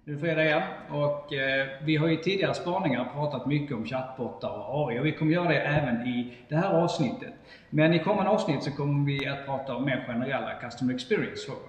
Nu är fredag igen och vi har ju tidigare spaningar pratat mycket om chattbottar och AI och vi kommer göra det även i det här avsnittet. Men i kommande avsnitt så kommer vi att prata om mer generella Customer Experience-frågor.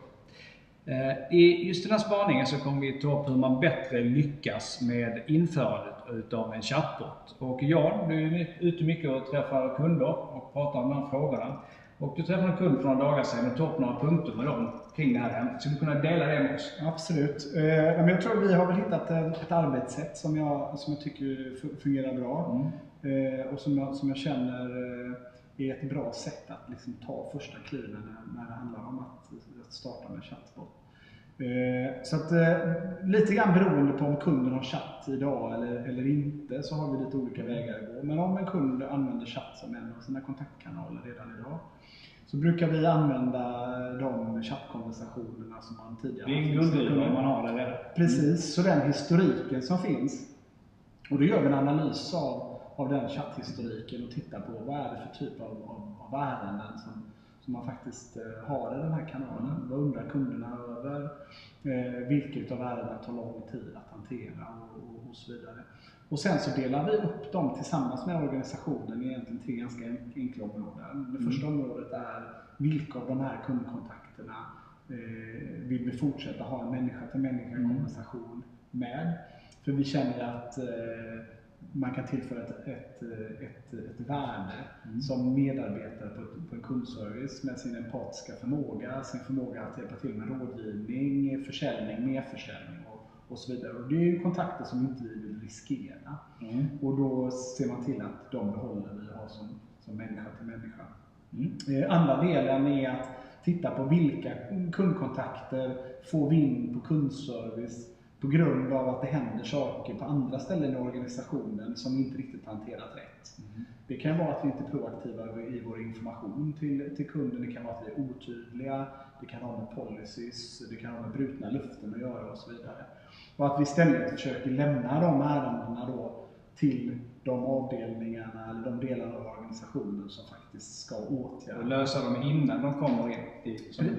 I just den här spaningen så kommer vi ta upp hur man bättre lyckas med införandet av en chattbot. Och Jan, du är ute mycket och träffar kunder och pratar om de här frågorna. Och du träffade en kund för några dagar sedan och tog upp några punkter med dem kring det här. Så du kunna dela det med oss? Absolut. Men jag tror att vi har väl hittat ett arbetssätt som jag tycker fungerar bra. Och som jag känner är ett bra sätt att liksom ta första kliven när det handlar om att starta med chattbot. Så att lite grann beroende på om kunden har chatt idag eller inte, så har vi lite olika vägar att gå. Men om en kund använder chatt som en av sina kontaktkanaler redan idag, så brukar vi använda de chattkonversationerna som man tidigare... Det är en guldgruva om man har det redan. Precis, så den historiken som finns. Och då gör vi en analys av den chatthistoriken och tittar på vad är det för typ av ärenden som man faktiskt har i den här kanalen. Vad undrar kunderna över? Vilket av ärendena tar lång tid att hantera och så vidare. Och sen så delar vi upp dem tillsammans med organisationen i egentligen tre ganska enkla områden. Det första området är vilka av de här kundkontakterna vill vi fortsätta ha en människa-till-människa konversation med. För vi känner att man kan tillföra ett värde som medarbetare på en kundservice med sin empatiska förmåga, sin förmåga att hjälpa till med rådgivning, försäljning, merförsäljning och så vidare. Och det är ju kontakter som inte vi vill riskera. Och då ser man till att de behåller vi har som människa till människa. Andra delen är att titta på vilka kundkontakter får vi in på kundservice på grund av att det händer saker på andra ställen i organisationen som inte riktigt hanterat rätt. Det kan vara att vi inte är proaktiva i vår information till kunden, det kan vara att vi är otydliga, det kan ha med policies, det kan ha med brutna luften att göra och så vidare. Och att vi istället försöker lämna de ärendena då till de avdelningarna eller de delarna av organisationen som faktiskt ska åtgärda. Och lösa dem innan de kommer in.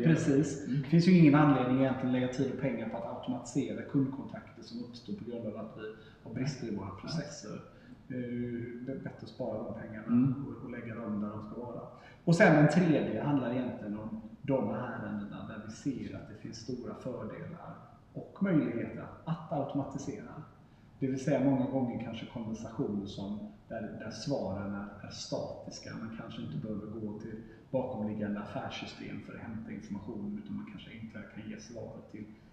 Precis. Det finns ju ingen anledning egentligen att lägga tid och pengar på att automatisera kundkontakter som uppstår på grund av att vi har brister i våra processer. Det är bättre att spara de pengarna och lägga dem där de ska vara. Och sen den tredje handlar egentligen om de ärendena där vi ser att det finns stora fördelar och möjligheter att automatisera. Det vill säga många gånger kanske konversationer där svaren är statiska. Man kanske inte behöver gå till bakomliggande affärssystem för att hämta information, utan man kanske enklare kan ge svaret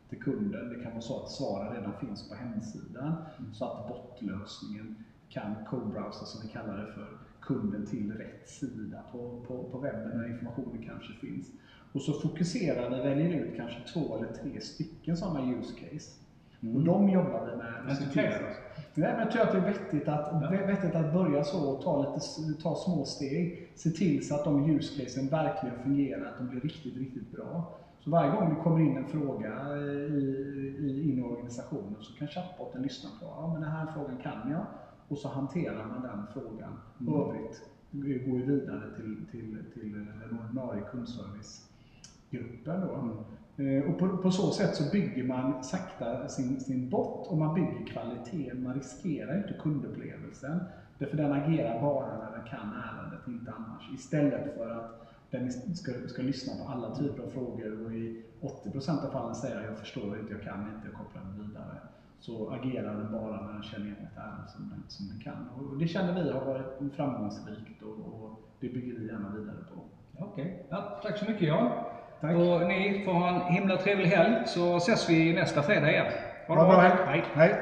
till kunden. Det kan vara så att svaren redan finns på hemsidan, så att botlösningen kan co-browsa, som vi kallar det för, kunden till rätt sida på webben där informationen kanske finns. Och så fokuserar vi, väljer ut kanske 2 eller 3 stycken sådana use case. Och de jobbar vi med. Men jag tror att det är vettigt att börja så och ta små steg. Se till så att de use casen verkligen fungerar, att de blir riktigt, riktigt bra. Så varje gång det kommer in en fråga in i organisationen så kan chattbotten lyssna på, ja men den här frågan kan jag. Och så hanterar man den frågan. Övrigt går vidare till den ordinarie kundservicegruppen då. Och på så sätt så bygger man sakta sin bot och man bygger kvaliteten. Man riskerar inte kundupplevelsen. Därför den agerar bara när den kan ärendet, inte annars. Istället för att den ska lyssna på alla typer av frågor och i 80% av fallen säger jag förstår inte, jag kan inte, jag kopplar den vidare. Så agerar den bara när den känner igen ett ärende som den kan. Och det känner vi har varit framgångsrikt och det bygger vi gärna vidare på. Okej. Ja, tack så mycket Jan. Tack. Och ni får ha en himla trevlig helg, så ses vi nästa fredag igen. Ha det bra. Hej.